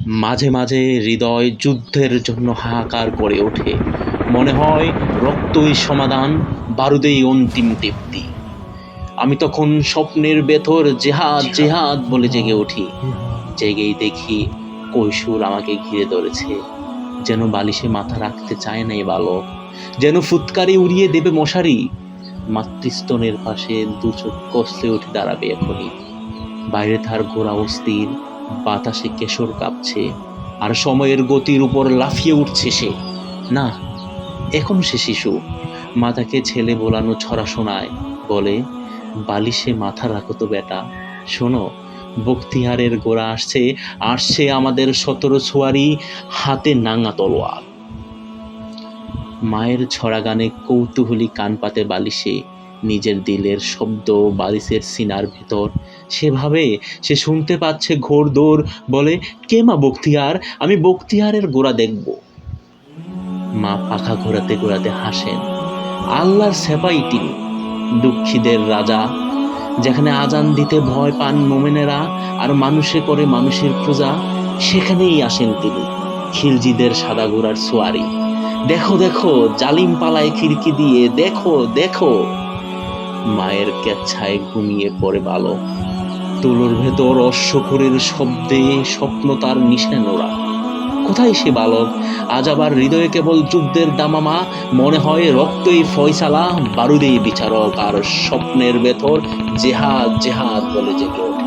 মাঝে মাঝে হৃদয় যুদ্ধের জন্য হাহাকার করে ওঠে। মনে হয় রক্তই সমাধান, বারুদেই অন্তিম তৃপ্তি। আমি তখন স্বপ্নের ভেতর জেহাদ জেহাদ বলে জেগে উঠি। জেগেই দেখি কৈশোর আমাকে ঘিরে ধরেছে, যেন বালিশে মাথা রাখতে চায় না এ বালক, যেন ফুৎকারে উড়িয়ে দেবে মশারি। মাতৃস্তনের পাশে দু চোখ কষলে উঠে দাঁড়াবে এখনই। বাইরে তার ঘোড়া অস্থির, বাতাসে কেশর কাঁপছে, আর সময়ের গতির উপর লাফিয়ে উঠছে সে। না, এখন সে শিশু। মাতাকে ছেলে বোলানো ছড়া শোনায়, বলে, বালিশে মাথা রাখো তো বেটা, শোনো, বখতিয়ারের গোড়া আসছে, আসছে আমাদের 17 ছোয়ারি, হাতে নাঙা তলোয়ার। মায়ের ছড়া গানে কৌতূহলী কান পাতে বালিশে, নিজের দিলের শব্দ বালিশের সিনার ভেতর। সেভাবে সে শুনতে পাচ্ছে ঘোর দৌড়, বলে, কে মা বখতিয়ার? আমি বখতিয়ারের গোড়া দেখব। মা পাখা ঘোরাতে ঘোরাতে হাসেন। আল্লাহর সেপাই তিনি, দুঃখীদের রাজা। যেখানে আজান দিতে ভয় পান মোমেনেরা আর মানুষে করে মানুষের পূজা, সেখানেই আসেন তিনি, খিলজিদের সাদা ঘোড়ার সোয়ারি। দেখো দেখো, জালিম পালায় খিড়কি দিয়ে, দেখো দেখো। মায়ের কেচ্ছায় ঘুমিয়ে পড়ে বালক। তুলোর ভেতর অশ্বখরের শব্দে স্বপ্ন তার নিশান ওরা। কোথায় সে বালক? আজ আবার হৃদয়ে কেবল যুদ্ধের দামামা। মনে হয় রক্তই ফয়সালা, বারুদেই বিচারক, আর স্বপ্নের ভেতর জেহাদ জেহাদ বলে জেগে ওঠে।